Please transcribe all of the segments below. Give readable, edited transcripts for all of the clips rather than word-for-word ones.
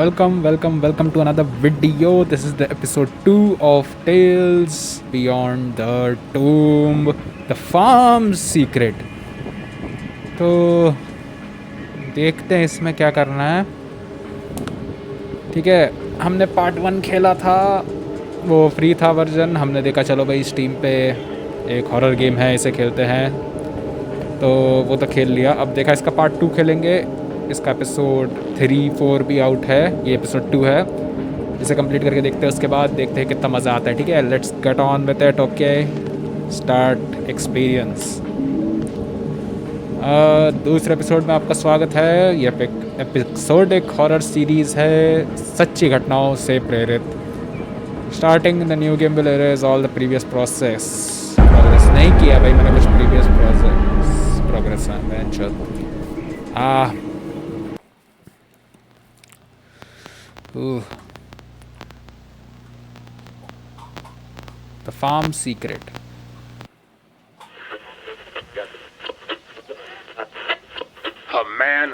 welcome to another video. This is the episode 2 of Tales Beyond the Tomb, the Farm Secret. तो देखते हैं इसमें क्या करना है. ठीक है, हमने पार्ट 1 खेला था, वो फ्री था वर्जन. हमने देखा चलो भाई स्टीम पे एक हॉरर गेम है, इसे खेलते हैं, तो वो तो खेल लिया. अब देखा इसका पार्ट 2 खेलेंगे. इसका एपिसोड 3-4 भी आउट है, ये एपिसोड 2 है. इसे कंप्लीट करके देखते हैं, उसके बाद देखते हैं कितना मज़ा आता है. ठीक है, let's get on with it. Okay, start experience. दूसरे एपिसोड में आपका स्वागत है. ये एपिसोड एक हॉरर सीरीज़ है, सच्ची घटनाओं से प्रेरित. Starting the new game will erase all the previous progress नहीं किया भाई मैंने कुछ previous progress the farm secret. A man,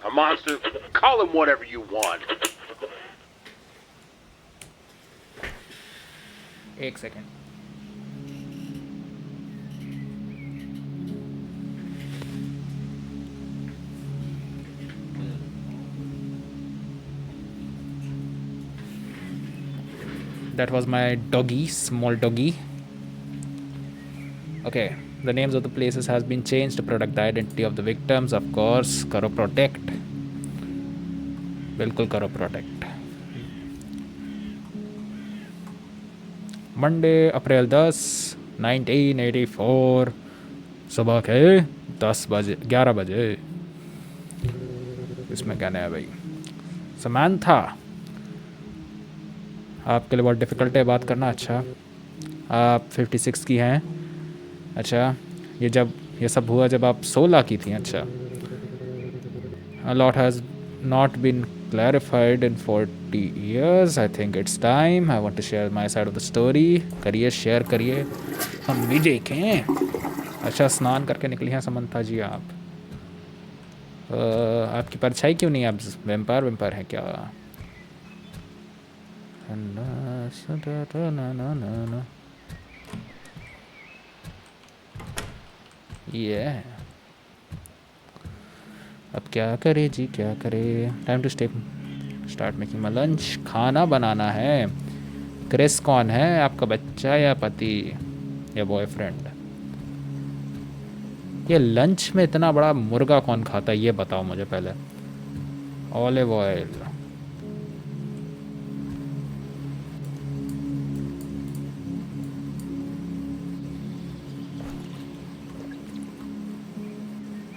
a monster, call him whatever you want. एक second. That was my doggy, small doggy. Okay, the names of the places has been changed to protect the identity of the victims. Of course, करो protect. बिल्कुल करो protect. Monday अप्रैल 10, 1984 सुबह के 11 बजे. इसमें क्या नया भाई. समांथा, आपके लिए बहुत डिफ़िकल्ट है बात करना. अच्छा, आप 56 की हैं. अच्छा, ये सब हुआ जब आप 16 की थी. अच्छा, a lot has not been clarified in 40 years. I think it's time. I want to share my side of the story. करिए, शेयर करिए, हम भी देखें. अच्छा, स्नान करके निकली हैं समंथा जी आप. आपकी परछाई क्यों नहीं, आप वेम्पायर हैं क्या? ये अब क्या करे जी, क्या करे. Time to start making my lunch. खाना बनाना है. क्रिस कौन है, आपका बच्चा या पति या बॉयफ्रेंड? ये लंच में इतना बड़ा मुर्गा कौन खाता है, ये बताओ मुझे पहले. Olive oil.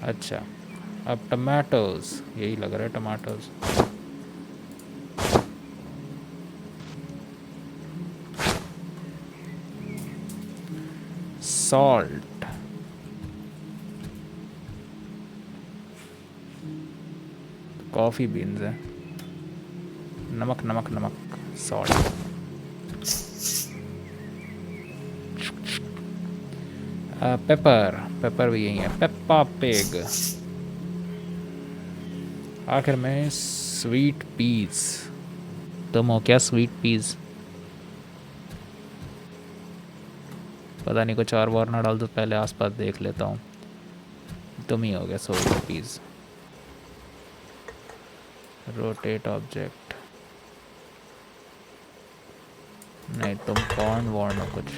अच्छा, अब टमाटोज, यही लग रहा है टमाटोज. सॉल्ट. कॉफ़ी बीन्स है. नमक नमक नमक. सॉल्ट. पेपर भी यही है. Peppa pig. आखिर में स्वीट पीस. तुम हो क्या स्वीट पीस? पता नहीं, कुछ और ना डाल दो, पहले आसपास देख लेता हूँ. तुम ही हो गया स्वीट पीस. Rotate object. नहीं, तुम कौन वॉर्न हो कुछ.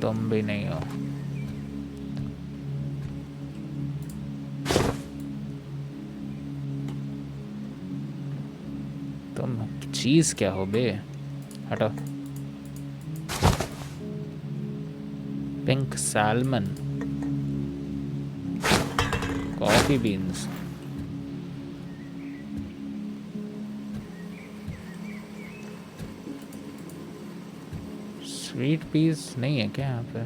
तुम भी नहीं हो. तुम चीज़ क्या हो बे, हटो. Pink salmon. Coffee beans. Sweet peas नहीं है क्या यहाँ पे?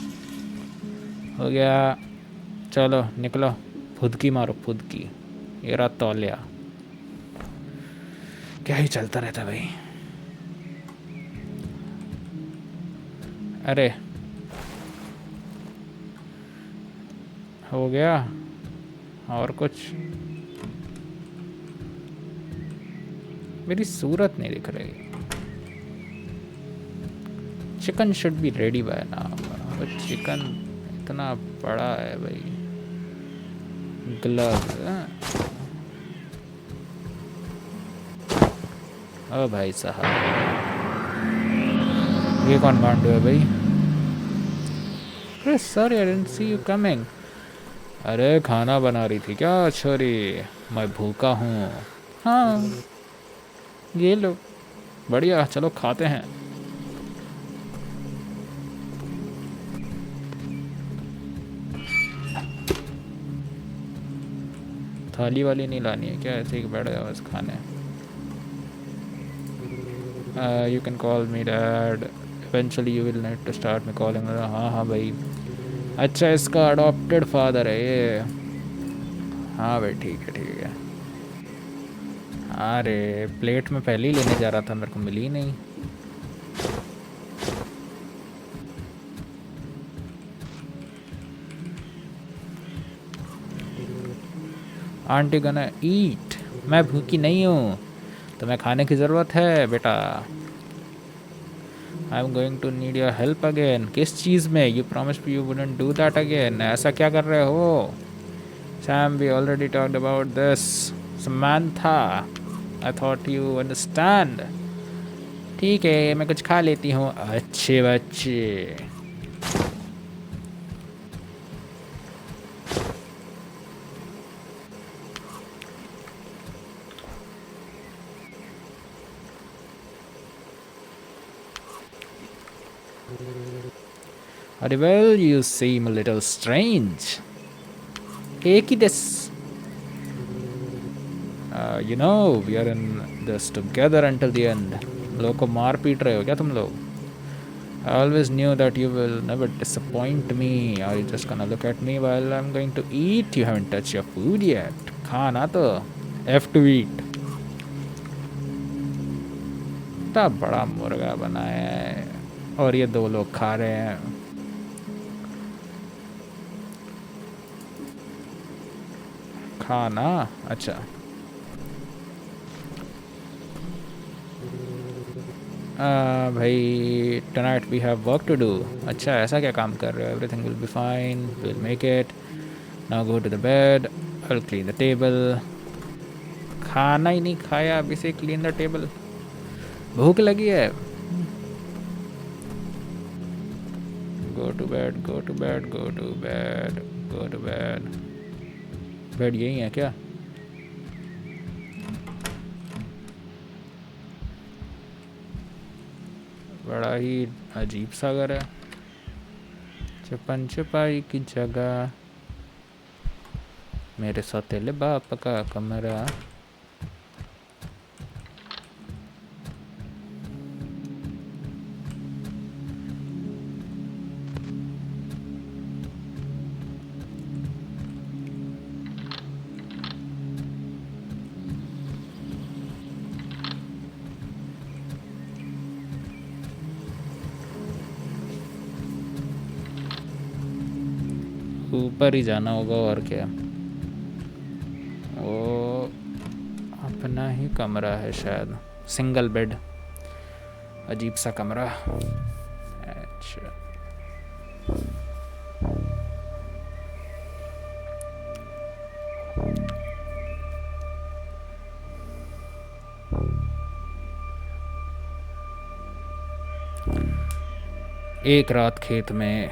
हो गया, चलो निकलो, फुदकी मारो फुदकी। ये रहा तौलिया। क्या ही चलता रहता भाई। अरे हो गया, और कुछ? मेरी सूरत नहीं दिख रही। Chicken should be ready bye now. Chicken इतना बड़ा है भाई। ग्लव, ओ भाई साहब, ये कौन गांडू है भाई? अरे sorry, I didn't C you coming. अरे खाना बना रही थी क्या छोरी? मैं भूखा हूँ। हाँ ये लो, बढ़िया, चलो खाते हैं। थाली वाली नहीं लानी है क्या? ऐसे ही बैठ गया बस खाने। You can call me dad, eventually you will need to start me calling. हाँ हाँ भाई। अच्छा, इसका अडॉप्टेड फादर है ये। हाँ भाई, ठीक है ठीक है। अरे प्लेट में पहले ही लेने जा रहा था, मेरे को मिली ही नहीं। आंटी गना ईट। मैं भूखी नहीं हूँ, तुम्हें खाने की ज़रूरत है बेटा। I am going to need your help again. किस चीज़ में? You promise you wouldn't do that again. ऐसा क्या कर रहे हो? Sam, we already talked about this. Samantha, I thought you understand. ठीक है, मैं कुछ खा लेती हूँ। अच्छे बच्चे। Well, you seem a little strange. Take this. You know, we are in this together until the end. लोगों को मार पीट रहे हो क्या तुम लोग? I always knew that you will never disappoint me. Are you just gonna look at me while I'm going to eat? You haven't touched your food yet. खाना तो F to eat. इतना बड़ा मुर्गा बनाया है और ये दो लोग खा रहे हैं। खाना, अच्छा। भाई, tonight we have work to do. अच्छा, ऐसा क्या काम कर रहे हो? Everything will be fine, will make it. Now go to the bed, I will clean the table. खाना ही नहीं खाया, अभी से क्लीन द टेबल। भूख लगी है। Go to bed, go to bed, go to bed, go to bed. Bed यही है क्या? बड़ा ही अजीब सा घर है। छुपन छुपाई की जगह, मेरे सौतेले बाप का कमरा। ऊपर ही जाना होगा और क्या। वो अपना ही कमरा है शायद, सिंगल बेड, अजीब सा कमरा। अच्छा, एक रात खेत में।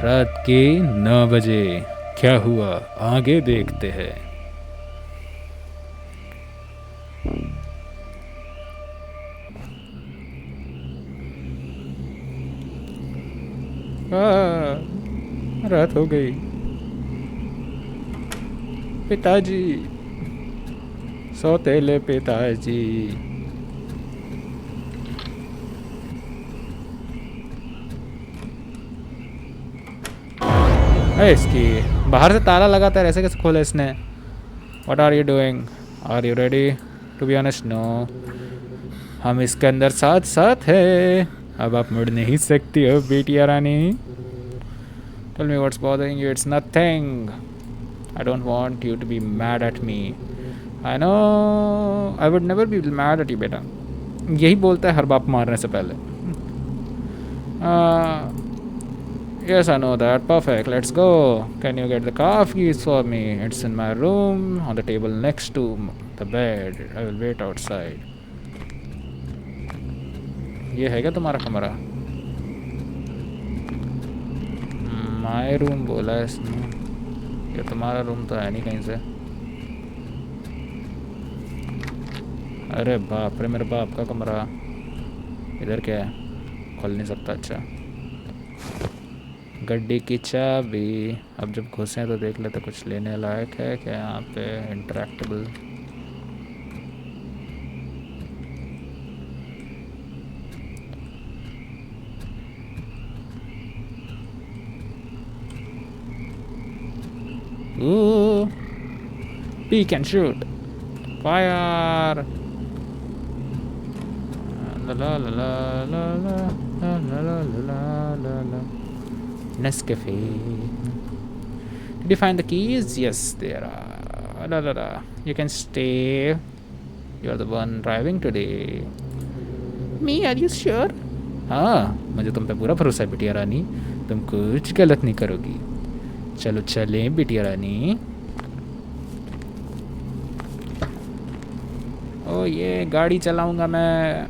रात के 9 बजे। क्या हुआ, आगे देखते हैं। रात हो गई। पिताजी, सौतेले पिताजी। है इसकी, बाहर से ताला लगाता है, ऐसे कैसे खोला इसने? What are you doing? Are you ready? To be honest, no. हम इसके अंदर साथ साथ है। अब आप मुड़ नहीं सकती हो बेटिया रानी। Tell me what's bothering you. It's nothing. I don't want you to be mad at me. I know I would never be mad at you बेटा। यही बोलता है हर बाप मारने से पहले। Yes, I know that. Perfect. Let's go. Can you get the car keys for me? It's in my room on the table next to the bed. I will wait outside. ये है क्या तुम्हारा कमरा? माय रूम बोला है इसने। ये तुम्हारा रूम तो है नहीं कहीं से। अरे बाप रे, मेरे बाप का कमरा। इधर क्या है? खोल नहीं सकता। अच्छा, गड्डी की चाबी। अब जब घुसे तो देख लेते कुछ लेने लायक है क्या यहाँ पे। इंटरेक्टेबल। Peek and shoot. Fire. La la la la la la la la la la la la. Nescafe. Did you find the keys? Yes, there are. La la la. You can stay. You're the one driving today. Me? Are you sure? हाँ, मुझे तुम पे पूरा भरोसा है बिटिया रानी। तुम कुछ गलत नहीं करोगी। चलो चलें बिटिया रानी। ओ ये गाड़ी चलाऊंगा मैं,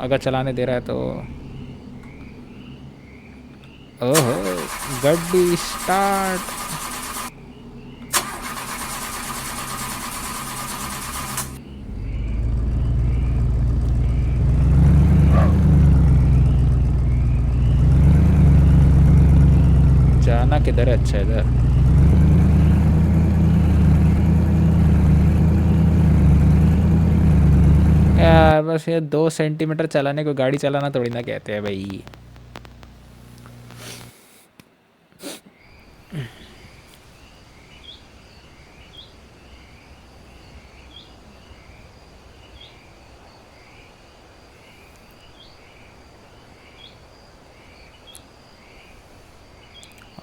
अगर चलाने दे रहा है तो। ओहो, गाड़ी स्टार्ट। जाना किधर है? अच्छा इधर। यार बस ये 2 सेंटीमीटर चलाने को गाड़ी चलाना थोड़ी ना कहते हैं भाई।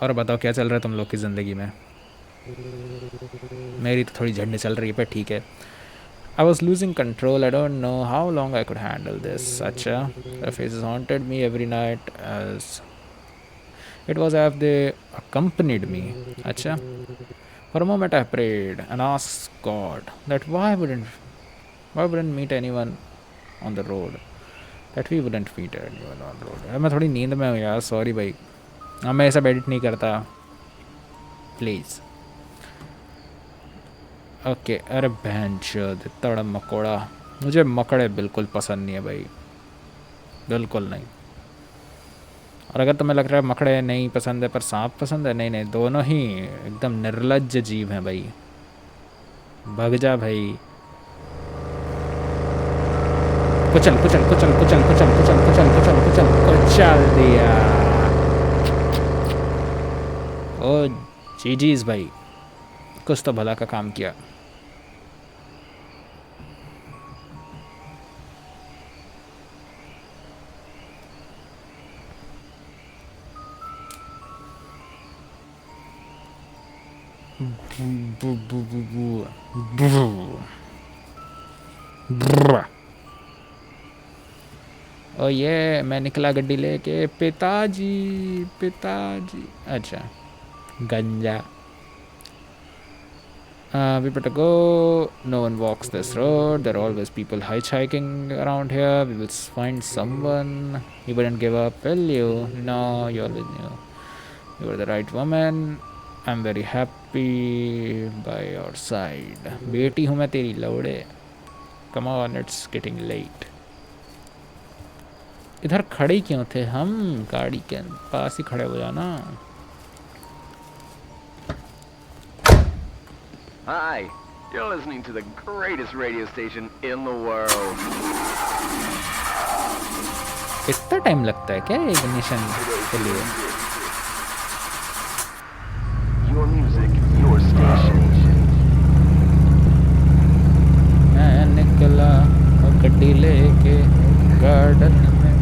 और बताओ क्या चल रहा है तुम लोग की ज़िंदगी में? मेरी तो थोड़ी झंडे चल रही है पर ठीक है। I was losing control. I don't know how long I could handle this. Acha, the faces haunted me every night as it was as if they accompanied me. Acha. For a moment I prayed and asked God that why wouldn't meet anyone on the road. That we wouldn't meet anyone on the road. मैं थोड़ी नींद में हूँ यार, sorry भाई। अब मैं ऐसा एडिट नहीं करता, प्लीज़। ओके। अरे बहन चोद, इतना बड़ा मकोड़ा। मुझे मकड़े बिल्कुल पसंद नहीं है भाई, बिल्कुल नहीं। और अगर तुम्हें लग रहा है मकड़े नहीं पसंद है पर सांप पसंद है, नहीं नहीं, दोनों ही एकदम निर्लज्ज जीव हैं भाई। भाग जा भाई। कुचल कुचल कुचल कुचल कुचल कुचल कुचल कुचल कुचल कुचल दिया। ओ जीजीज भाई, कुछ तो भला का काम किया। ओ ये मैं निकला गड्डी लेके। पिताजी पिताजी। अच्छा, गंजा। We better go. No one walks this road. There are always people hitchhiking around here. We will find someone. You wouldn't give up, will you? No, you always knew. You were the right woman. I'm very happy by your side. बेटी हूँ मैं तेरी लौड़े। Come on, it's getting late. इधर खड़े क्यों थे हम? गाड़ी के पास ही खड़े हो जाना। Hi, you're listening to the greatest radio station in the world. इतना टाइम लगता है क्या इग्निशन के लिए? Your music, your station. मैं निकला और गड्डी लेके गार्डन में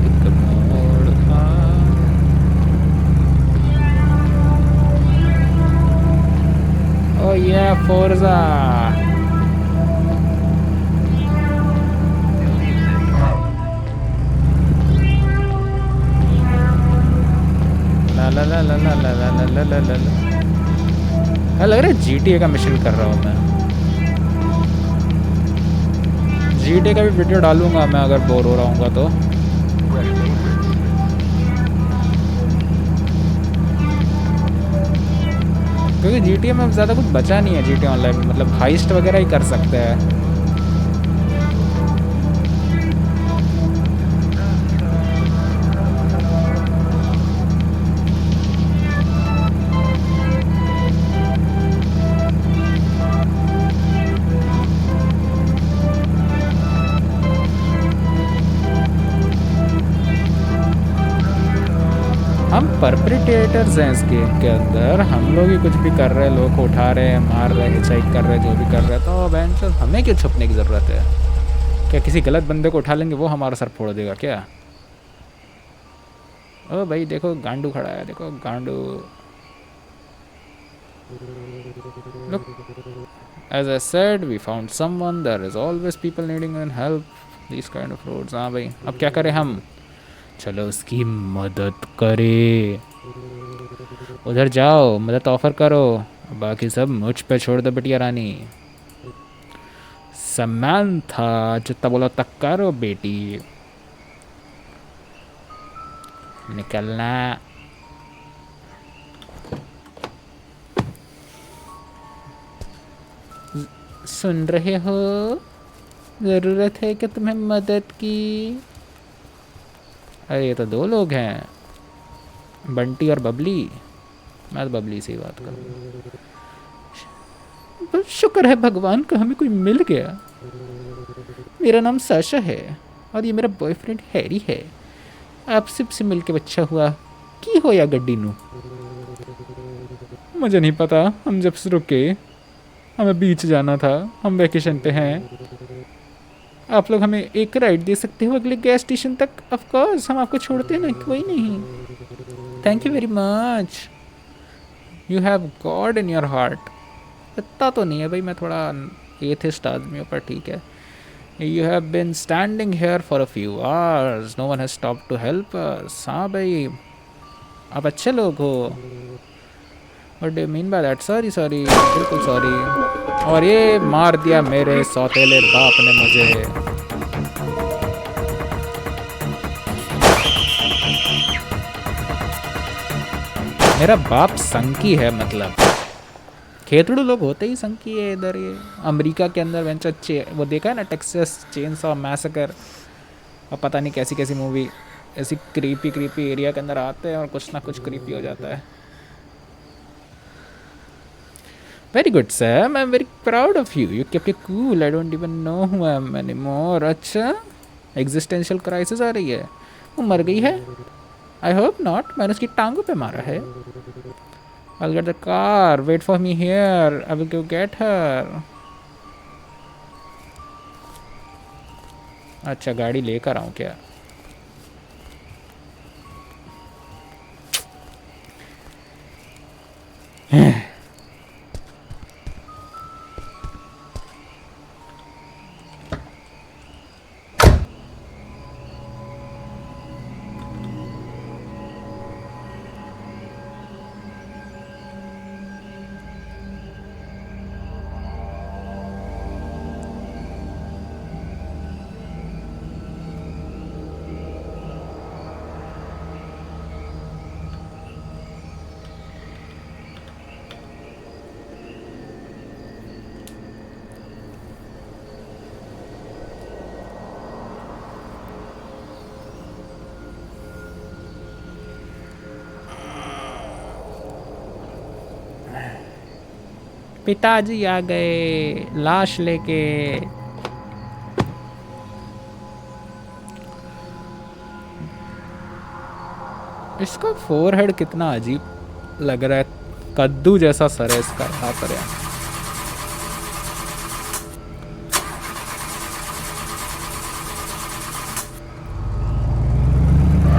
एक मोड़ था। Oh yeah, Forza! ला ला ला ला ला ला ला ला ला ला ला ला। लग रहा है GTA का मिशन कर रहा हूँ मैं। GTA का भी वीडियो डालूंगा मैं अगर बोर हो रहा हूँगा तो। क्योंकि GTA में ज़्यादा कुछ बचा नहीं है GTA ऑनलाइन में, मतलब हाइस्ट वगैरह ही कर सकते हैं। हम परपेट्रेटर्स हैं इस गेम के अंदर। हम लोग ही कुछ भी कर रहे हैं, लोग को उठा रहे हैं, मार रहे हैं, हिचहाइक कर रहे हैं, जो भी कर रहे हैं। तो बेंचर हमें क्यों छुपने की ज़रूरत है? क्या किसी गलत बंदे को उठा लेंगे वो हमारा सर फोड़ देगा क्या? ओ भाई देखो गांडू खड़ा है, देखो गांडू। Look, as I said, we found someone. There is always people needing help. These kind of roads. हाँ भाई, अब क्या करें हम? चलो उसकी मदद करें। उधर जाओ, मदद ऑफर करो, बाकी सब मुझ पे छोड़ दो बिटिया रानी। समंथा जितना बोलो तक करो बेटी। निकलना। सुन रहे हो? ज़रूरत है कि तुम्हें मदद की? अरे ये तो दो लोग हैं, बंटी और बबली। मैं तो बबली से ही बात करूँ। बस शुक्र है भगवान का हमें कोई मिल गया। मेरा नाम साशा है और ये मेरा बॉयफ्रेंड हैरी है। आपसे से मिल के बच्चा हुआ की हो या गड्डी नू? मुझे नहीं पता, हम जब से रुके हमें बीच जाना था, हम वैकेशन पे हैं। आप लोग हमें एक राइड दे सकते हो अगले गैस स्टेशन तक? ऑफ कोर्स, हम आपको छोड़ते हैं ना, कोई नहीं। Thank you very much. You have got in your heart. इतना तो नहीं है भाई, मैं थोड़ा एथिस्ट आदमी हूँ, पर ठीक है। You have been standing here for a few hours, no one has stop to help us. हाँ भाई, आप अच्छे लोग हो। What do you mean by that? Sorry sorry, बिल्कुल सॉरी। और ये मार दिया मेरे सौतेले बाप ने मुझे। मेरा बाप संकी है, मतलब खेतड़ू लोग होते ही संकी है इधर। ये अमेरिका के अंदर वेंचर वो देखा है ना, टेक्सास चेनसॉ मैसेकर, और पता नहीं कैसी कैसी मूवी ऐसी क्रीपी एरिया के अंदर आते हैं और कुछ ना कुछ क्रीपी हो जाता है। Very good sir, I am very proud of you. You kept it cool. I don't even know who I am anymore. अच्छा, एग्जिस्टेंशियल क्राइसिस आ रही है? वो मर गई है? आई होप नॉट, मैंने उसकी टांगों पे मारा है। I'll get the car. Wait for me here. I will go get her. अच्छा, गाड़ी लेकर आऊँ क्या? पिताजी आ गए लाश लेके। इसका फोरहेड कितना अजीब लग रहा है, कद्दू जैसा सर है इसका यहाँ पर है।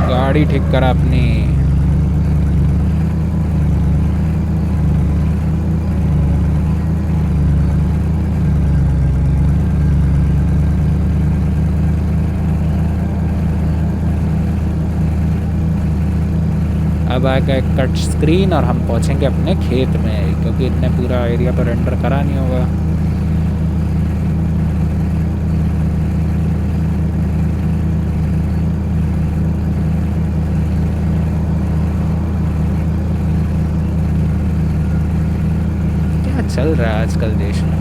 गाड़ी ठीक करा अपनी। अब आएगा एक टच स्क्रीन और हम पहुंचेंगे अपने खेत में, क्योंकि इतने पूरा एरिया पर रेंडर करा नहीं होगा। क्या चल रहा है आजकल देश में?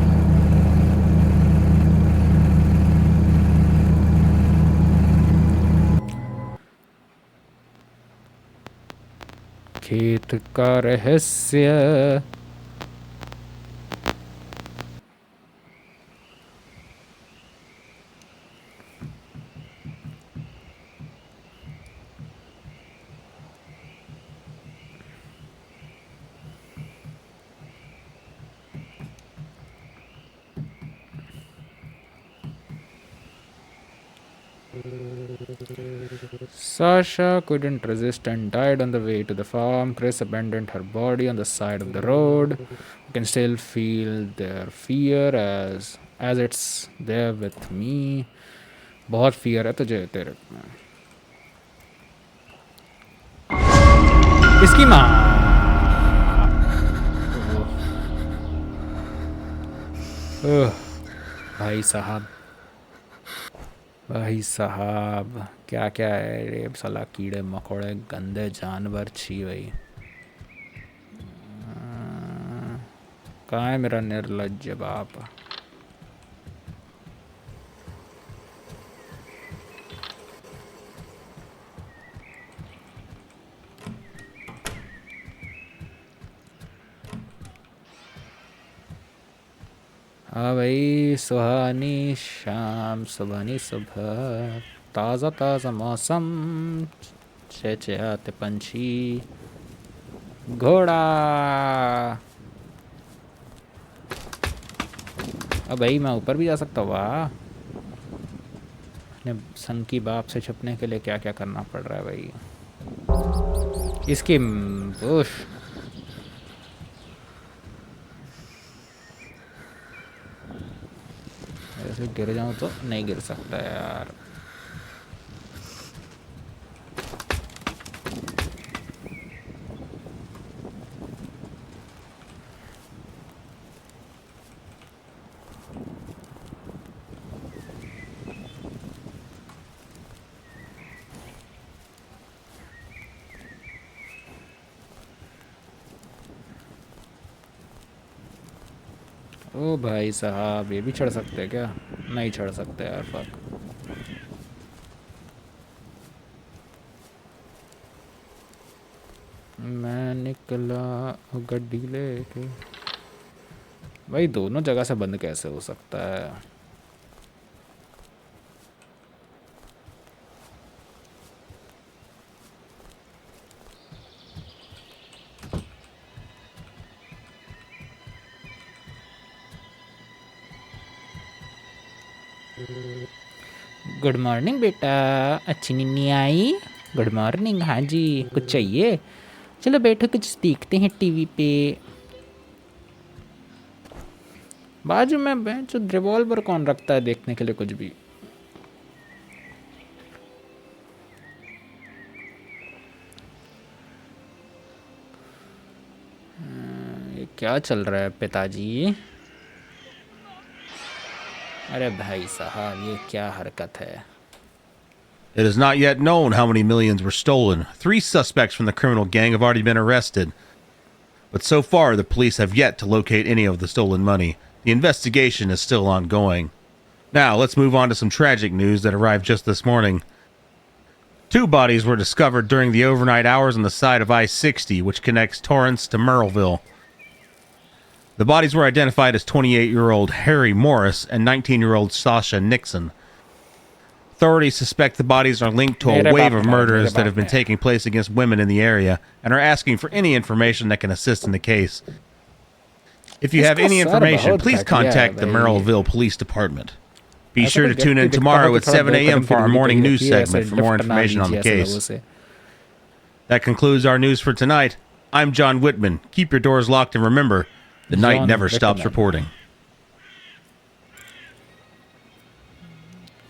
खेत का रहस्य। Sasha couldn't resist and died on the way to the farm. Chris abandoned her body on the side of the road. You can still feel their fear as it's there with me. बहुत fear है तुझे तेरे में। इसकी माँ। ओह, भाई साहब, भाई साहब, क्या क्या है रे साला, कीड़े मकोड़े गंदे जानवर, छी भाई। कहाँ है मेरा निर्लज्ज बाप? हाँ भाई, सुहानी शाम, सुबहानी सुबह, ताज़ा ताज़ा मौसम, चहचहाते पंछी, घोड़ा। अब भाई मैं ऊपर भी जा सकता हूँ। वाह, अपने सन की बाप से छुपने के लिए क्या क्या करना पड़ रहा है भाई। इसकी बुश। ऐसे गिर जाऊँ तो नहीं गिर सकता यार। ओ भाई साहब, ये भी चढ़ सकते हैं क्या? नहीं चढ़ सकते यार, फक। मैं निकला गड्डी लेके। भाई दोनों जगह से बंद कैसे हो सकता है? गुड मॉर्निंग बेटा, अच्छी नींद आई? Good morning. हाँ जी, कुछ चाहिए? चलो बैठो, कुछ देखते हैं टीवी पे। बाजू में बेंच, रिवॉल्वर कौन रखता है देखने के लिए कुछ भी? ये क्या चल रहा है पिताजी? अरे भाई साहब, ये क्या हरकत है? It is not yet known how many millions were stolen. 3 suspects from the criminal gang have already been arrested. But so far, the police have yet to locate any of the stolen money. The investigation is still ongoing. Now, let's move on to some tragic news that arrived just this morning. 2 bodies were discovered during the overnight hours on the side of I-60, which connects Torrance to Merrillville. The bodies were identified as 28-year-old Harry Morris and 19-year-old Sasha Nixon. Authorities suspect the bodies are linked to a wave of murders that have been taking place against women in the area and are asking for any information that can assist in the case. If you have any information, please contact the Merrillville Police Department. Be sure to tune in tomorrow at 7 a.m. for our morning news segment for more information on the case. That concludes our news for tonight. I'm John Whitman. Keep your doors locked and remember, the night never stops reporting.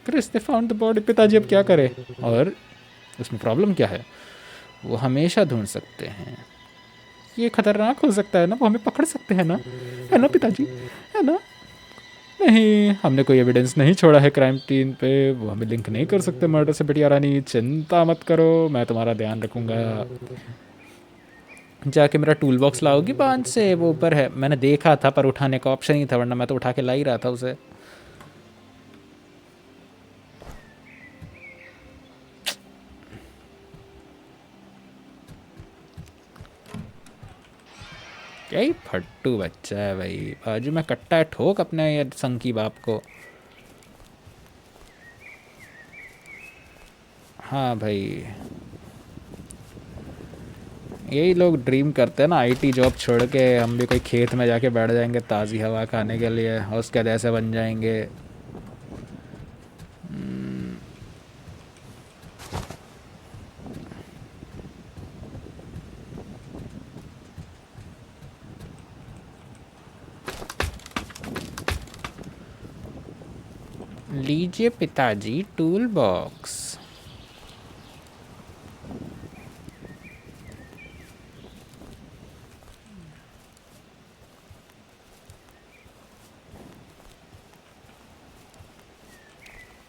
Chris they found the body. पिताजी अब क्या करें? और उसमें problem क्या है? वो हमेशा ढूंढ सकते हैं। ये खतरनाक हो सकता है ना, वो हमें पकड़ सकते हैं ना, है ना पिताजी, है ना? नहीं, हमने कोई एविडेंस नहीं छोड़ा है क्राइम सीन पे, वो हमें लिंक नहीं कर सकते मर्डर से। बिटिया रानी चिंता मत करो, मैं तुम्हारा ध्यान रखूँगा। जाके मेरा टूल बॉक्स लाओगी बांध से, वो ऊपर है। मैंने देखा था पर उठाने का ऑप्शन ही था, वरना मैं तो उठा के ला ही रहा था उसे। क्या ही फट्टू बच्चा है भाई। बाजू में कट्टा ठोक अपने ये संकी बाप को। हाँ भाई, यही लोग ड्रीम करते हैं ना, आईटी जॉब छोड़ के हम भी कोई खेत में जाके बैठ जाएंगे ताज़ी हवा खाने के लिए, और उसके जैसे बन जाएंगे। लीजिए पिताजी टूल बॉक्स।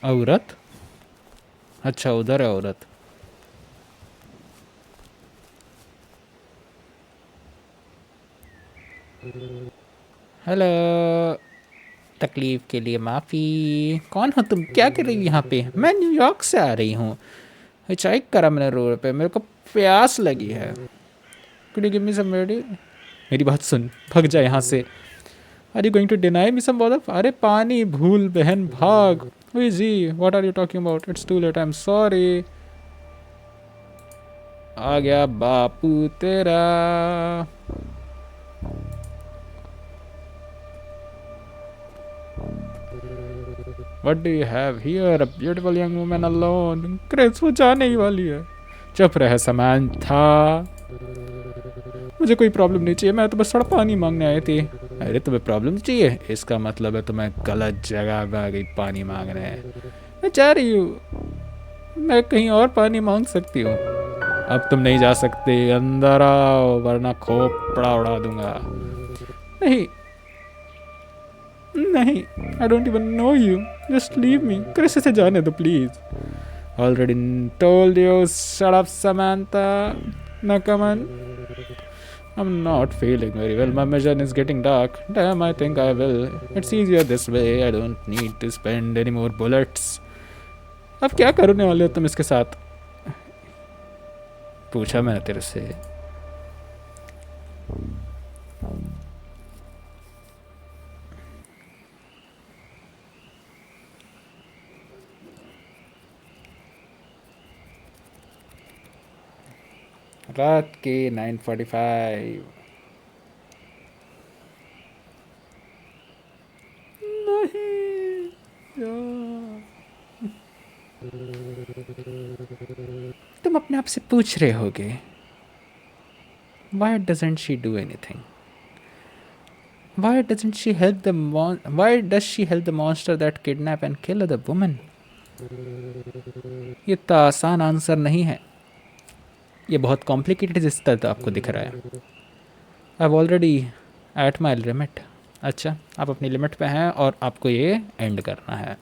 औरत? अच्छा, उधर है औरत। हेलो, तकलीफ के लिए माफ़ी। कौन हो तुम? क्या कर रही हो यहाँ पे? मैं न्यूयॉर्क से आ रही हूँ। हिचहाइक करा मैंने रोड पे, मेरे को प्यास लगी है। Could you give me some water? मेरी बात सुन, भाग जा यहाँ से। Are you going to deny me some water? अरे पानी भूल बहन, भाग। Who is he? What are you talking about? It's too late. I'm sorry. आ गया बापू तेरा। What do you have here? A beautiful young woman alone. Chris, वो जाने ही वाली है। चुप रहे समांथा, मुझे कोई प्रॉब्लम नहीं चाहिए, मैं तो बस थोड़ा पानी मांगने आई थी। अरे तुम्हें प्रॉब्लम चाहिए? इसका मतलब है तुम्हें गलत जगह पे आ गई पानी मांगने। मैं चाह रही हूँ, मैं कहीं और पानी मांग सकती हूँ। अब तुम नहीं जा सकते, अंदर आओ वरना खोपड़ा उड़ा दूंगा। नहीं नहीं, I don't even know you, just leave me. Chris, इसे जाने दो please. Already told you, shut up Samantha, now come on. I'm not feeling very well. My vision is getting dark. Damn, I think I will. It's easier this way. I don't need to spend any more bullets. अब क्या करने वाले हो तुम इसके साथ? पूछा मैंने तेरे से। रात के 9:45। नहीं तुम अपने आप से पूछ रहे होगे, why doesn't she do anything? Why doesn't she help the why does she help the monster that kidnap and kill other women? ये तो आसान आंसर नहीं है, ये बहुत कॉम्प्लिकेटेड जिस तरह आपको दिख रहा है। I have already at my limit. अच्छा, आप अपनी लिमिट पे हैं और आपको ये एंड करना है।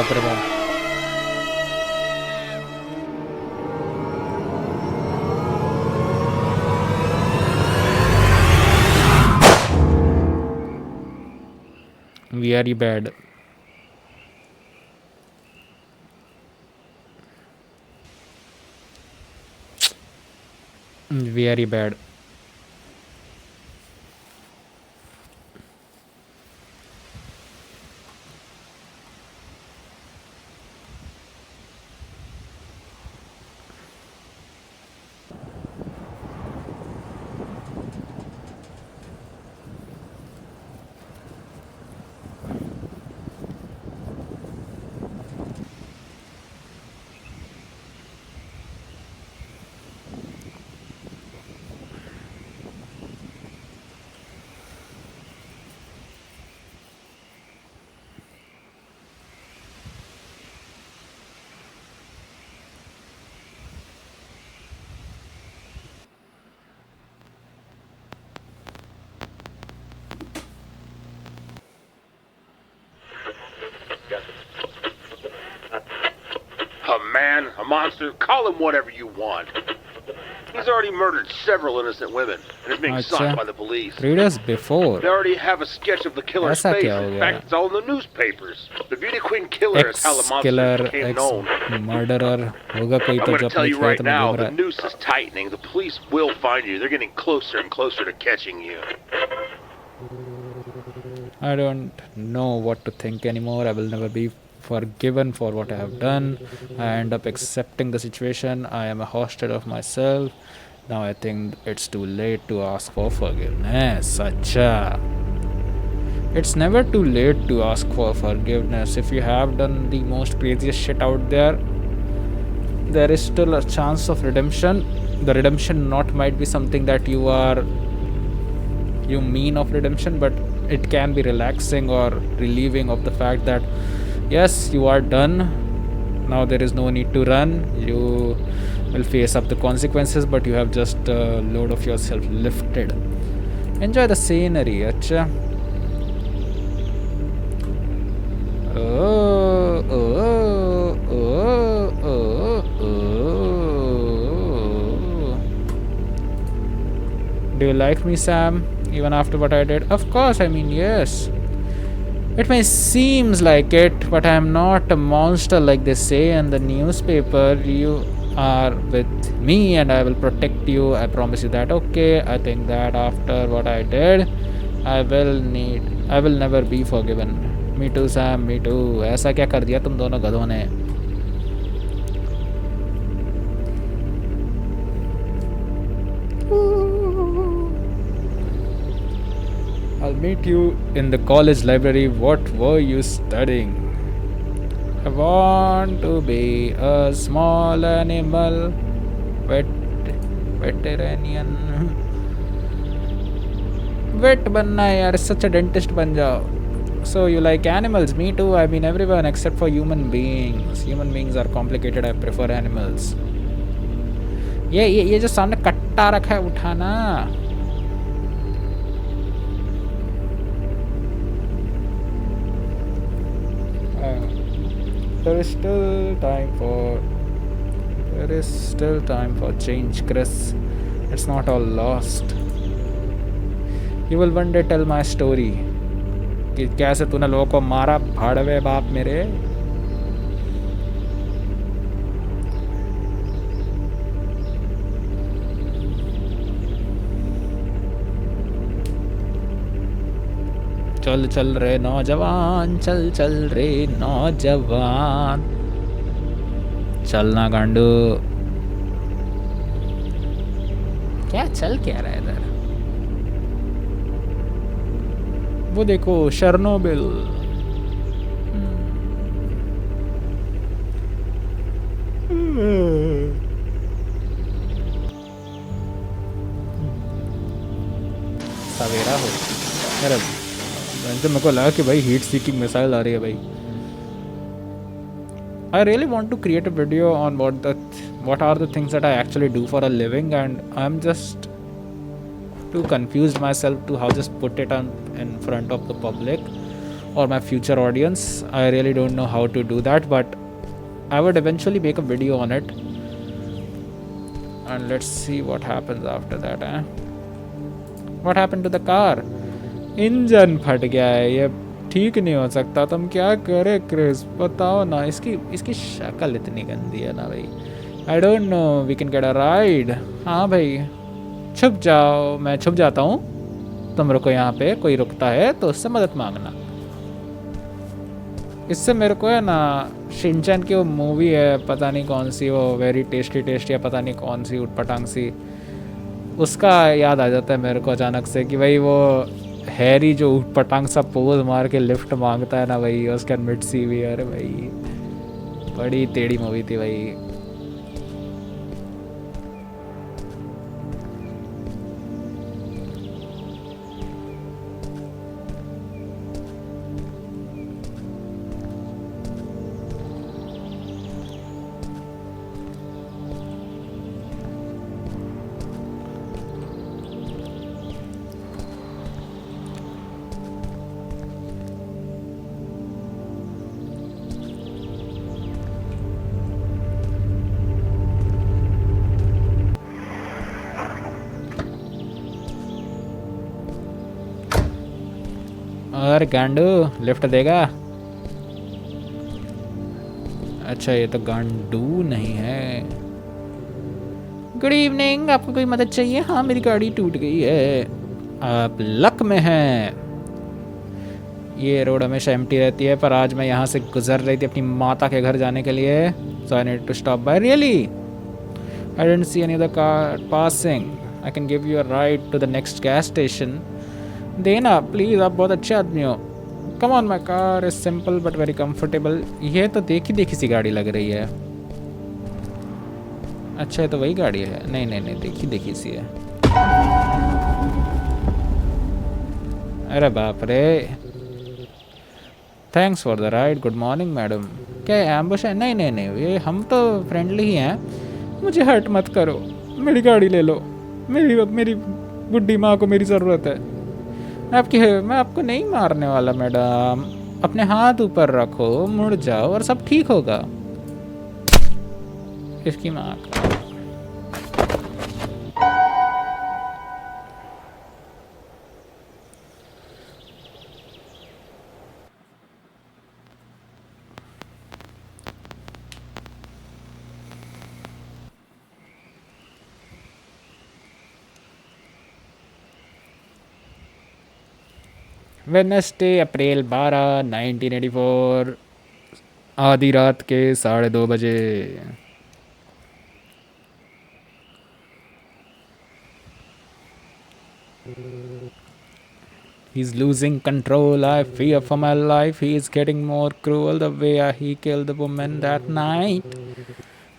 बाप रे बाप. Very bad. Very bad. A man, a monster, call him whatever you want. He's already murdered several innocent women and is being sought अच्छा. by the police. 3 days before. They already have a sketch of the killer's ऐसा face. क्या हो In गया? fact, it's all in the newspapers. The Beauty Queen Killer is how the monster Ex-killer, became known. ex-murderer होगा कोई I'm तो going जो to tell अपनी you right खेत में now, घूम रहा the है. noose is tightening. The police will find you. They're getting closer and closer to catching you. I don't know what to think anymore. I will never be forgiven for what I have done. I end up accepting the situation. I am a hostage of myself. Now I think it's too late to ask for forgiveness. Acha. It's never too late to ask for forgiveness. If you have done the most craziest shit out there, there is still a chance of redemption. The redemption not might be something that you mean of redemption, but it can be relaxing or relieving of the fact that yes, you are done. Now there is no need to run. You will face up the consequences, but you have just a load of yourself lifted. Enjoy the scenery. Acha. Oh, oh, oh, oh, oh. Do you like me, Sam? Even after what I did? Of course, I mean, yes. It may seems like it, but I am not a monster like they say in the newspaper. You are with me and I will protect you. I promise you that. Okay, I think that after what I did, I will never be forgiven. Me too, Sam, me too. ऐसा क्या कर दिया तुम दोनों गधों ने? I'll meet you in the college library. What were you studying? I want to be a small animal. Veterinarian. Vet बनना है यार. Such a dentist बन जाओ. So you like animals? Me too. I mean everyone except for human beings. Human beings are complicated. I prefer animals. ये जो सामने कट्टा रखा है उठाना. There is still time for change, Chris. It's not all lost. You will one day tell my story. कि कैसे तूने लोगों को मारा भाड़वे बाप मेरे. चल चल रे नौजवान, चल चल रे नौजवान, चलना गांडू. क्या चल क्या रहा है इधर? वो देखो शर्नोबिल. सवेरा हो अरे तो मेरे को लगा कि भाई हीट सीकिंग मिसाइल आ रही है भाई. I really want to create a video on what are the things that I actually do for a living, and I'm just too confused myself to how just put it on in front of the public. or my future audience. I really don't know how to do that, but I would eventually make a video on it. And let's see what happens after that. What happened to the car? Engine फट गया है, ये ठीक नहीं हो सकता. तुम क्या करे क्रिस, बताओ ना. इसकी शक्ल इतनी गंदी है ना भाई. I don't know, we can get a ride. हाँ भाई छुप जाओ, मैं छुप जाता हूँ. तुम रुको यहाँ पे, कोई रुकता है तो उससे मदद मांगना. इससे मेरे को है ना शिनचैन की वो मूवी है, पता नहीं कौन सी, वो वेरी टेस्टी टेस्टी या पता नहीं कौन सी उटपटांग सी, उसका याद आ जाता है मेरे को अचानक से कि भाई वो हैरी जो उटपटांग सा पोज मार के लिफ्ट मांगता है ना भाई, उसका मिड सी भी. अरे भाई बड़ी टेढ़ी मूवी थी भाई. और गांडू लिफ्ट देगा. अच्छा ये तो गांडू नहीं है. गुड इवनिंग, आपको कोई मदद चाहिए? हाँ मेरी गाड़ी टूट गई है. आप लक में हैं. ये रोड हमेशा एम्प्टी रहती है, पर आज मैं यहाँ से गुजर रही थी अपनी माता के घर जाने के लिए. So I need to stop by. Really? I didn't see any other car passing. I can give you a ride to the next gas station. देना प्लीज़, आप बहुत अच्छे आदमी हो. Come on, my car is simple but very comfortable. ये तो देखी सी गाड़ी लग रही है. अच्छा है तो वही गाड़ी है. नहीं नहीं नहीं, देखी सी है. अरे बाप रे. Thanks for the ride. Good morning madam. क्या एम्बुश है? नहीं नहीं नहीं, ये हम तो फ्रेंडली ही हैं. मुझे हर्ट मत करो, मेरी गाड़ी ले लो. मेरी बुढ़ी माँ को मेरी ज़रूरत है. मैं आपको नहीं मारने वाला मैडम. अपने हाथ ऊपर रखो, मुड़ जाओ और सब ठीक होगा. इसकी माँ का. वेडनेसडे अप्रैल 12, 1984, आधी रात के 2:30 बजे. He's losing control. I fear for my life. He is getting more cruel the way he killed the woman that night.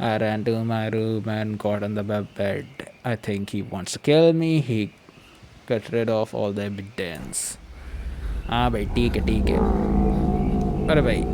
I ran to my room and got on the bed. I think he wants to kill me. He got rid of all the evidence. हाँ भाई ठीक है. अरे भाई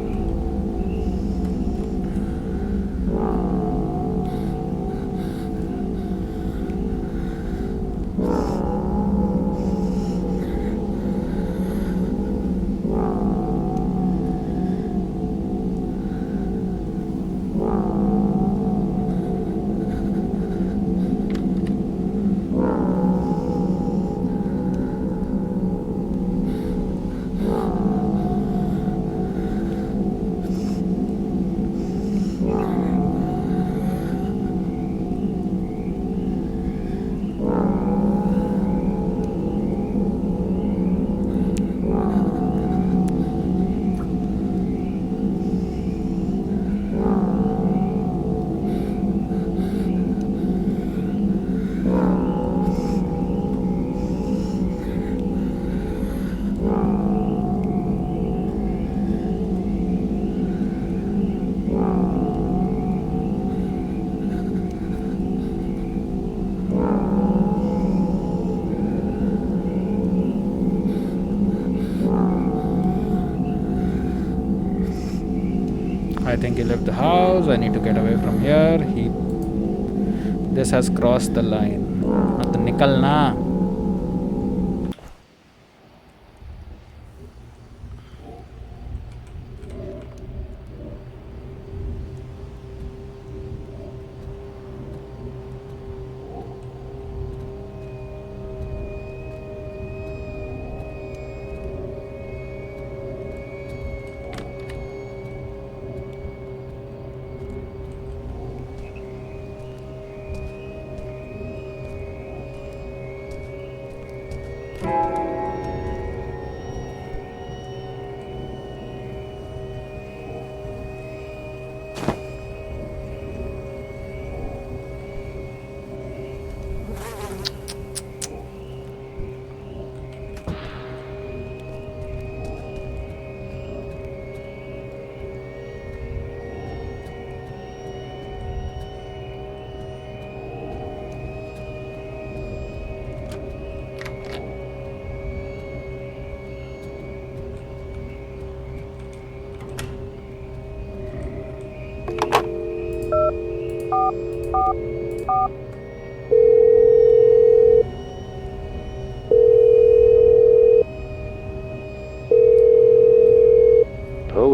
I think he left the house. I need to get away from here. This has crossed the line. अब तो निकलना.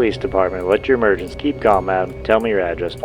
Police Department. What's your emergency? Keep calm, ma'am. Tell me your address.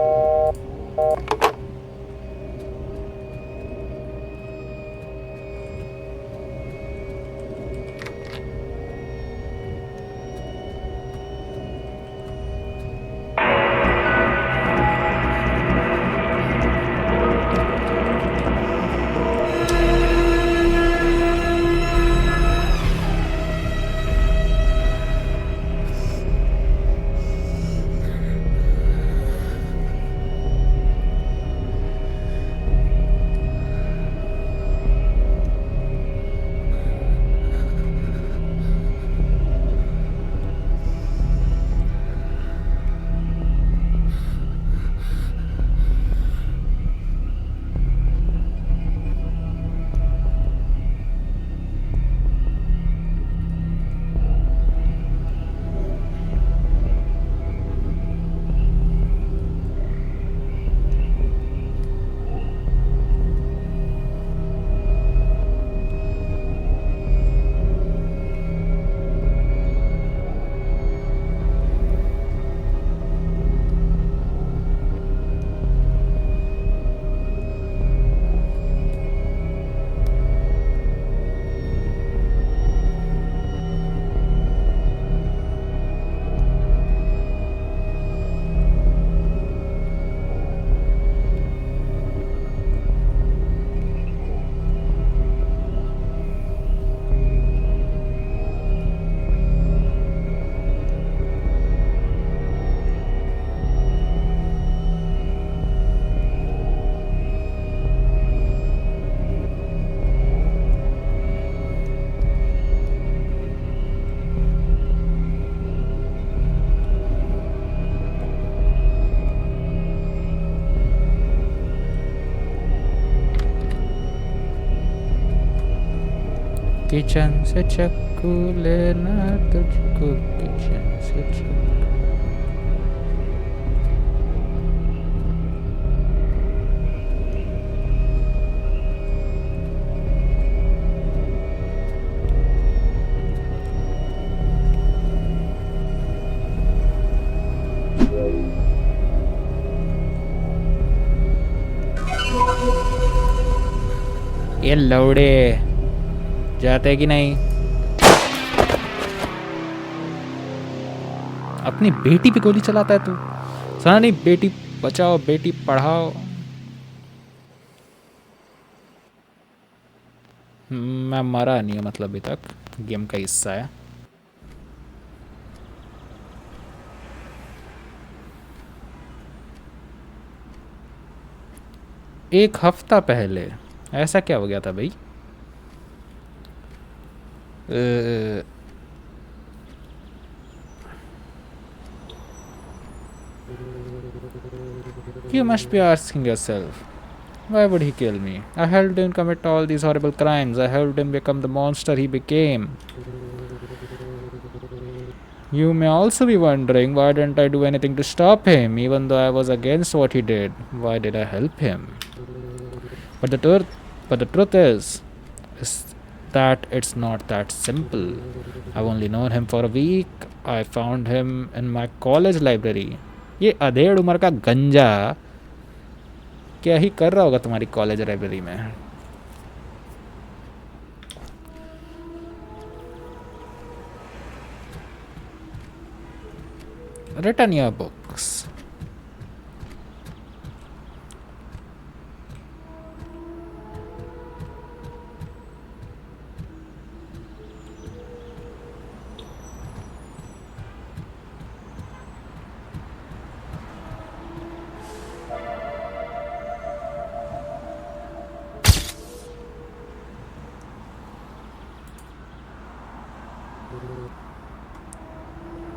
Kitchen से चक्कू लेना तुझको kitchen से चक्कू ये लौड़े जाते कि नहीं। अपनी बेटी पे गोली चलाता है तू। सुना नहीं, बेटी बचाओ बेटी पढ़ाओ। मैं मरा नहीं है मतलब अभी तक, गेम का हिस्सा है। एक हफ्ता पहले ऐसा क्या हो गया था भाई? You must be asking yourself, why would he kill me? I helped him commit all these horrible crimes. I helped him become the monster he became. You may also be wondering, why didn't I do anything to stop him, even though I was against what he did? Why did I help him? But the truth is that it's not that simple. I've only known him for a week. I found him in my college library. ये अधेड़ उम्र का गंजा क्या ही कर रहा होगा तुम्हारी कॉलेज लाइब्रेरी में? Return your books.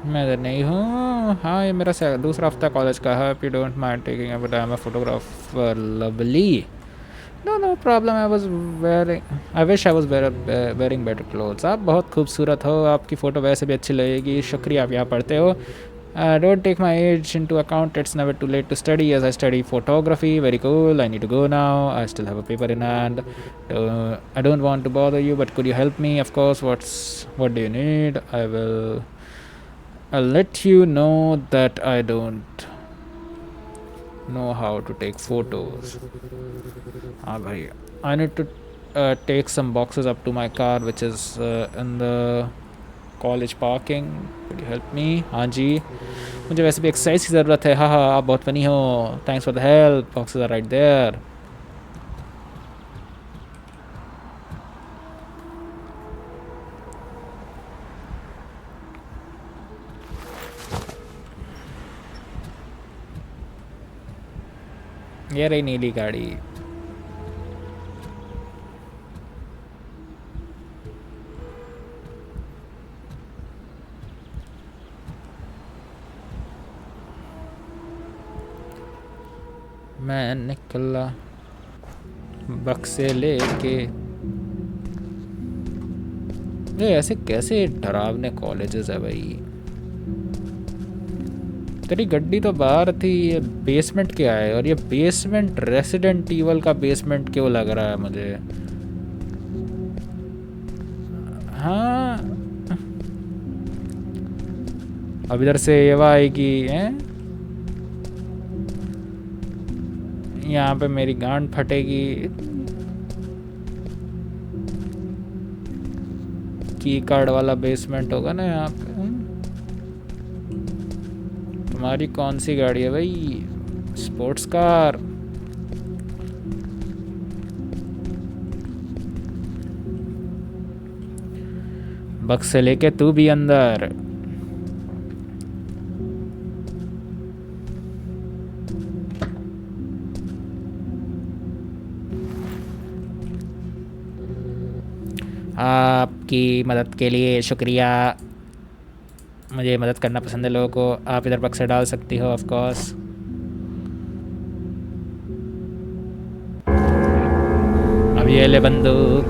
मैं नहीं हूँ। हाँ, ये मेरा दूसरा हफ्ता कॉलेज का है। You don't mind taking a time a photographer? Lovely. No problem. I wish I was wearing better clothes. आप बहुत खूबसूरत हो, आपकी फ़ोटो वैसे भी अच्छी लगेगी। शुक्रिया आप यहाँ पढ़ते हो। Don't take my age into account. It's never too late to study. As I study photography, very cool. I need to go now. I still have a paper in hand. I don't want to bother you, but could you help me? Of course. What do you need? I'll let you know that I don't know how to take photos. Ah, bhai. I need to take some boxes up to my car, which is in the college parking. Could you help me? हाँ जी, मुझे वैसे भी exercise की ज़रूरत है. हाँ हाँ, आप बहुत फनी हो. Thanks for the help. Boxes are right there. ये रही नीली गाड़ी. मैं निकला बक्से लेके. ये ऐसे कैसे डरावने कॉलेजेस है भाई. तेरी गड्डी तो बाहर थी, ये बेसमेंट क्या है? और ये बेसमेंट रेसिडेंट ईवल का बेसमेंट क्यों लग रहा है मुझे? हाँ, अब इधर से ये आएगी हैं, यहाँ पे मेरी गांड फटेगी. की कार्ड वाला बेसमेंट होगा ना यहाँ पे. तुम्हारी कौन सी गाड़ी है भाई? Sports car. बक्स से लेके तू भी अंदर. आपकी मदद के लिए शुक्रिया. मुझे मदद करना पसंद है लोगों को. आप इधर बक्से डाल सकती हो ऑफ कोर्स. अब ये ले बंदूक.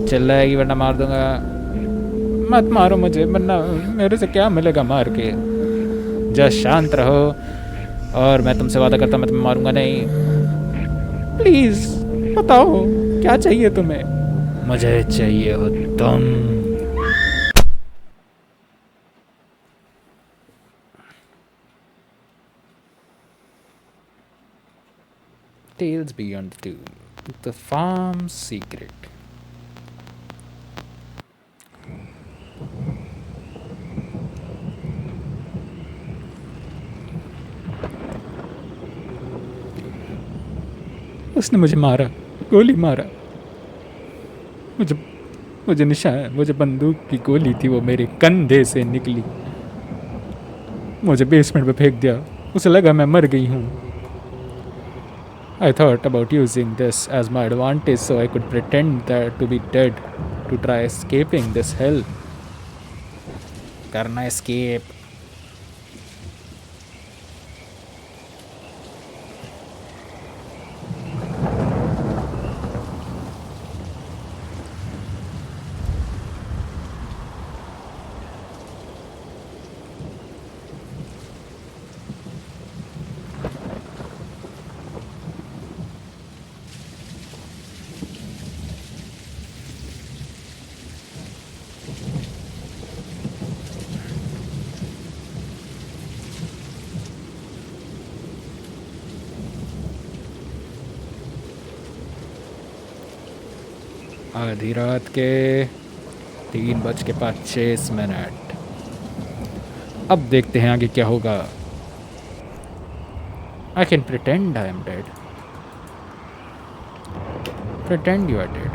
चिल्लाएगी वरना मार दूंगा. मत मारो मुझे, वरना मेरे से क्या मिलेगा मार के. जस्ट शांत रहो और मैं तुमसे वादा करता हूँ मैं तुम्हें मारूंगा नहीं. प्लीज़ बताओ क्या चाहिए तुम्हें? मुझे चाहिए हो तुम. Tales Beyond the Tomb, The Farm Secret. उसने मुझे मारा, गोली मारा. मुझे निशान, मुझे बंदूक की गोली थी, वो मेरे कंधे से निकली. मुझे बेसमेंट पे फेंक दिया. उसे लगा मैं मर गई हूँ. I thought about using this as my advantage so I could pretend that to be dead to try escaping this hell. करना escape. आधी रात के 3:25. अब देखते हैं आगे क्या होगा. I can pretend I am dead. Pretend you are dead.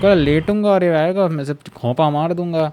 को लेटूंगा और ये आएगा, मैं सब खोपा मार दूंगा।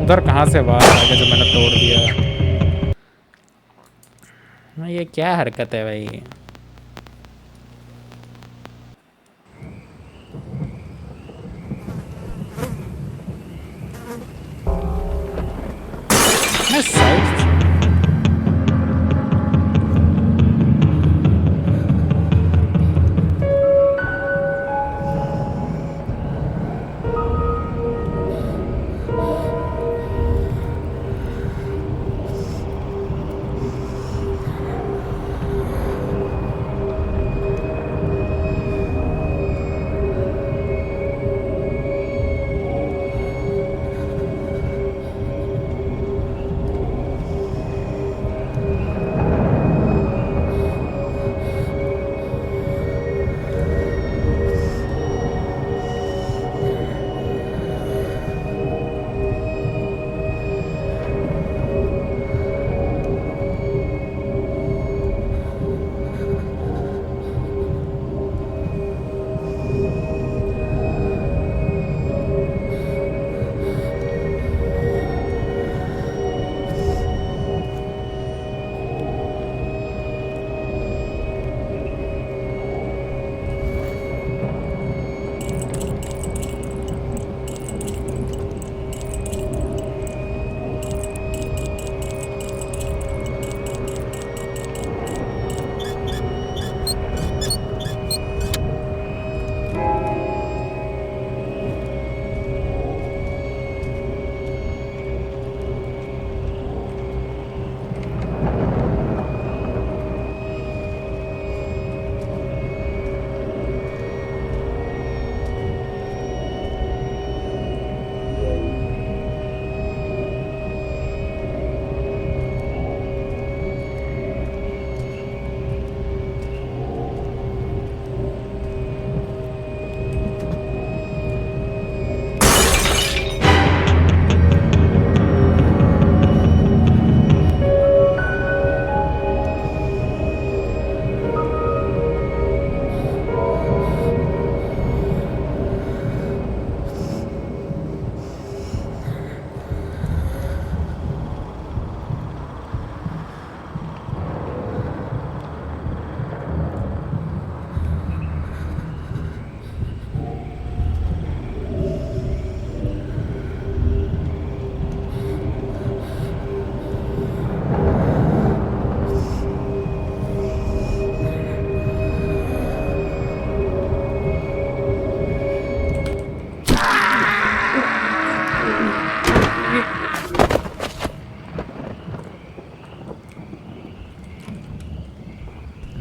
उधर कहाँ से बाहर आ गया जो मैंने तोड़ दिया? ये क्या हरकत है भाई? मैं साइड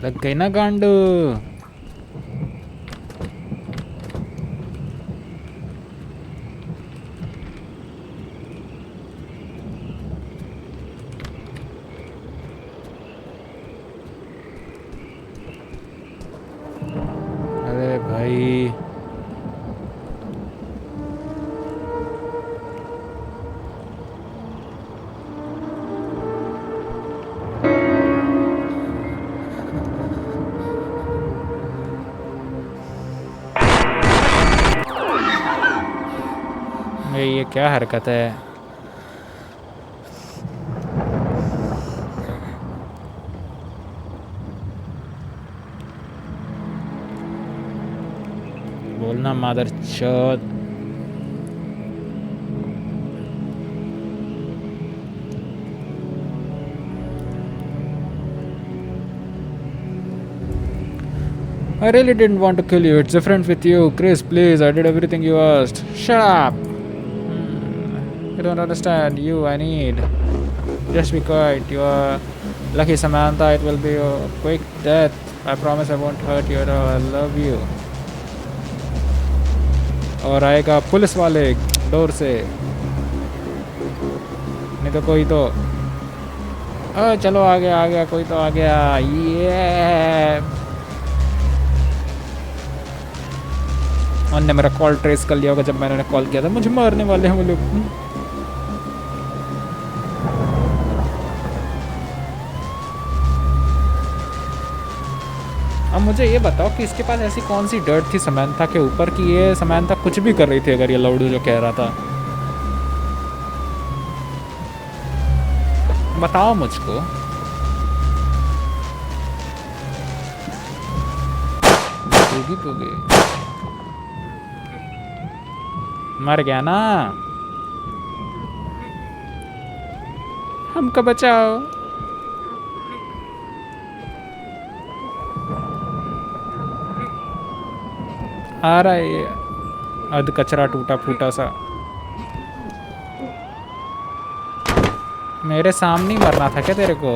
लग गई ना गांडू। अरे भाई ये क्या हरकत है? बोलना मादर चौथ। I really didn't want to kill you. It's different with you. Chris, please, I did everything you asked. Shut up! You don't understand. You, I need. Just be quiet. You are lucky, Samantha. It will be a quick death. I promise I won't hurt you at all. I love you. और आएगा police वाले door से, नहीं तो कोई तो चलो आ गया कोई तो आ गया। ये उनने मेरा कॉल ट्रेस कर लिया होगा जब मैंने कॉल किया था। मुझे मारने वाले हैं वो लोग। अब मुझे ये बताओ कि इसके पास ऐसी कौन सी डर्ट थी समंथा के ऊपर कि ये समंथा कुछ भी कर रही थी अगर ये लौडू जो कह रहा था। बताओ मुझको। पूगी मर गया ना, हमको बचाओ। आ रहा है ये अध कचरा टूटा फूटा सा। मेरे सामने ही मरना था क्या तेरे को?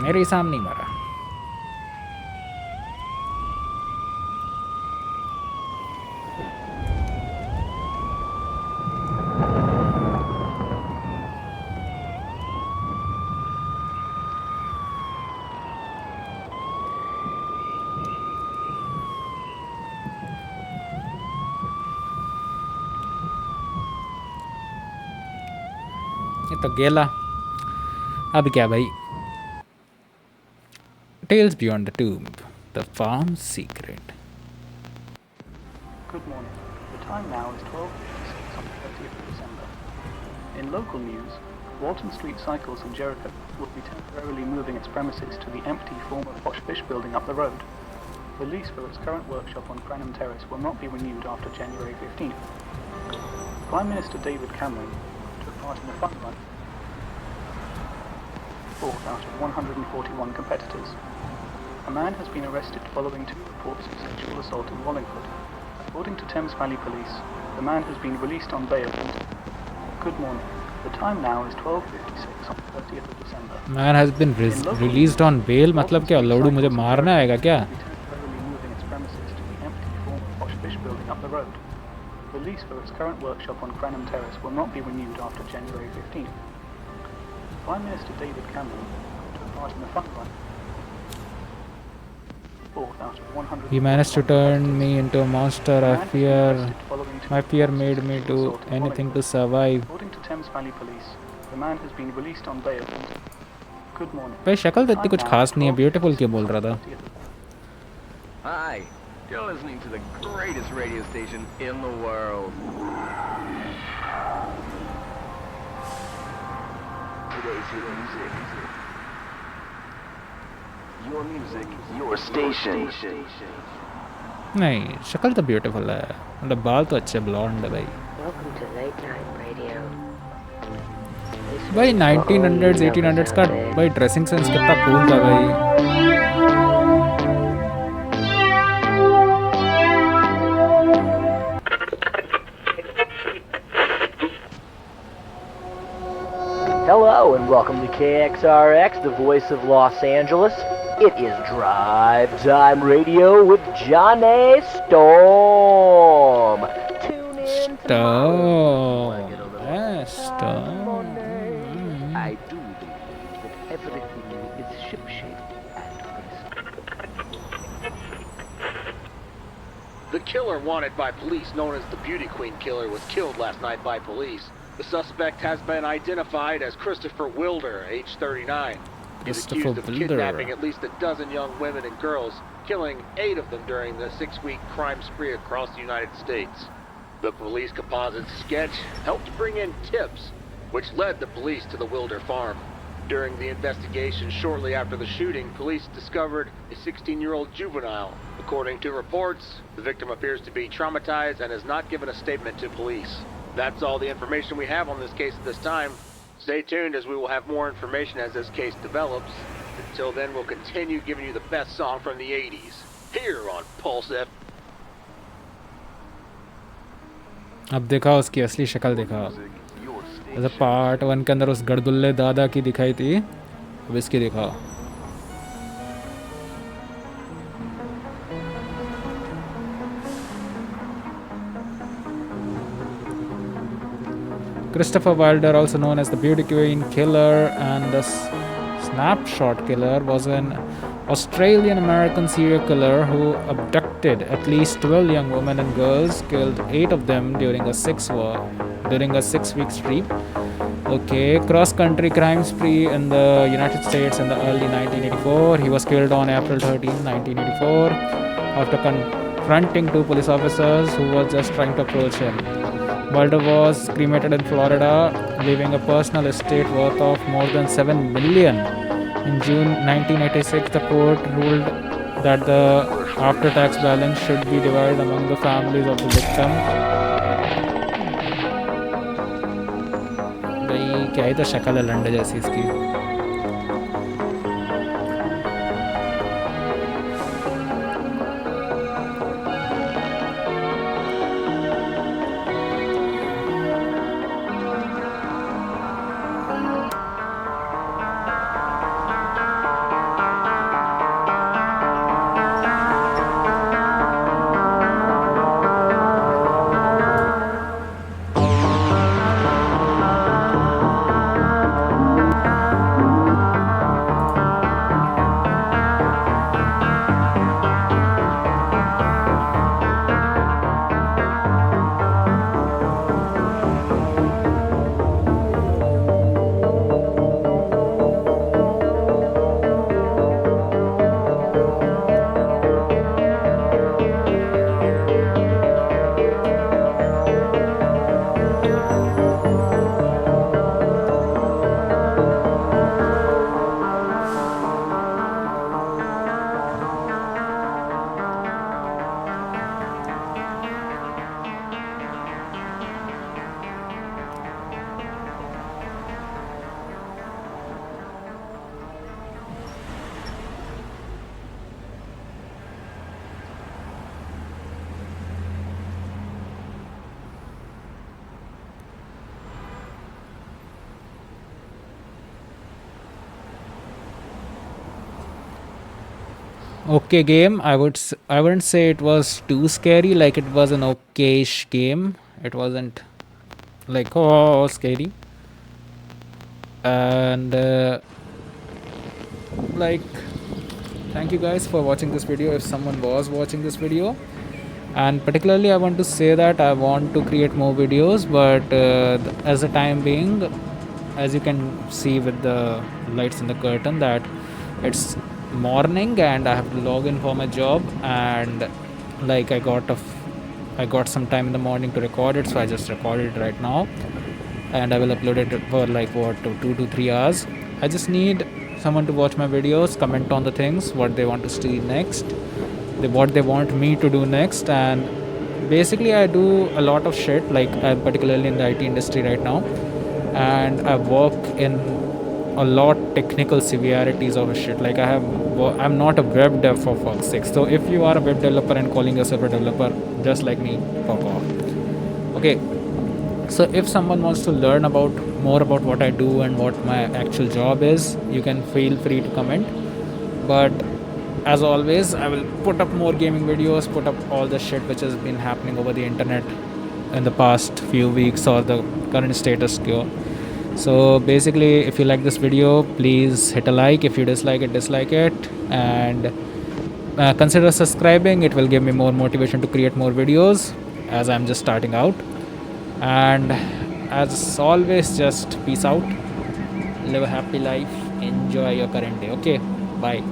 मेरे सामने ही मरा। तो गेला अब क्या भाई? Tales Beyond the Tomb, the farm secret. Good morning. The time now is 12:56 on the 30th of December. In local news, Walton Street Cycles in Jericho will be temporarily moving its premises to the empty former Posh Fish building up the road. The lease for its current workshop on Cranham Terrace will not be renewed after January 15th. Prime Minister David Cameron took part in the fund run. 4 out of 141 competitors. A man has been arrested following 2 reports of sexual assault in Wallingford. According to Thames Valley Police, the man has been released on bail. Good morning. The time now is 12:56 on the 30th of December. Man has been released on bail मतलब क्या लौड़ू मुझे मारने आएगा क्या? Temporarily moving its premises to the empty former Posh Fish building up the road. The lease for its current workshop on Cranham Terrace will not be renewed after January 15th. Prime Minister David Cameron took part in the fund run. 4th out of 100. He managed to turn me into a monster. My fear made me do anything to survive. According to Thames Valley Police, the man has been released on bail. Good morning. भाई शक्ल तो इतनी कुछ खास नहीं है, beautiful क्यों बोल रहा था? Hi, you're listening to the greatest radio station in the world. Today's your music. Your music, your station. नहीं शक्ल तो ब्यूटीफुल है, मतलब बाल तो अच्छे ब्लॉन्ड है भाई। Welcome to Late Night Radio. भाई 1900s 1800s का भाई ड्रेसिंग सेंस कितना कूल था भाई। Hello and welcome to KXRX, the voice of Los Angeles. It is Drive Time Radio with Johnny Storm. Tune in tomorrow. Storm. Yes, Storm. I do believe that everything is shipshape and The killer wanted by police, known as the Beauty Queen Killer, was killed last night by police. The suspect has been identified as Christopher Wilder, age 39. He's Christopher accused of Wilder. kidnapping at least a dozen young women and girls, killing 8 of them during the 6-week crime spree across the United States. The police composite sketch helped bring in tips, which led the police to the Wilder farm. During the investigation shortly after the shooting, police discovered a 16-year-old juvenile. According to reports, the victim appears to be traumatized and has not given a statement to police. That's all the information we have on this case at this time. Stay tuned as we will have more information as this case develops. Until then, we'll continue giving you the best song from the 80s, here on Pulse F. अब देखा उसकी असली शक्ल देखा. जैसे part 1 के अंदर उस गड़दुल्ले दादा की दिखाई थी, अब इसकी देखा. Christopher Wilder, also known as the Beauty Queen Killer and the Snapshot Killer, was an Australian-American serial killer who abducted at least 12 young women and girls, killed 8 of them during a 6-week spree. Okay, cross-country crime spree in the United States in the early 1984. He was killed on April 13, 1984, after confronting 2 police officers who were just trying to approach him. Wilder was cremated in Florida, leaving a personal estate worth of more than $7 million. In June 1986, the court ruled that the after-tax balance should be divided among the families of the victim. भाई क्या ही तो शक्ल है लंडे जैसी इसकी. Okay game. I wouldn't say it was too scary. Like, it was an okayish game. It wasn't like scary. And like, thank you guys for watching this video, if someone was watching this video. And particularly I want to say that I want to create more videos, but as a time being, as you can see with the lights in the curtain, that it's morning and I have to log in for my job, and like I got some time in the morning to record it, so I just recorded it right now, and I will upload it for like 2 to 3 hours. I just need someone to watch my videos, comment on the things, what they want to see next, what they want me to do next. And basically I do a lot of shit, like I'm particularly in the IT industry right now, and I work in a lot technical severities of shit. Like I'm not a web dev, for fuck's sake. So if you are a web developer and calling yourself a developer just like me, fuck off. Okay, So if someone wants to learn about more about what I do and what my actual job is, you can feel free to comment. But as always, I will put up more gaming videos, put up all the shit which has been happening over the internet in the past few weeks, or the current status quo. So basically, if you like this video, please hit a like. If you dislike it, and consider subscribing. It will give me more motivation to create more videos, as I'm just starting out. And as always, just peace out, live a happy life, enjoy your current day. Okay, bye.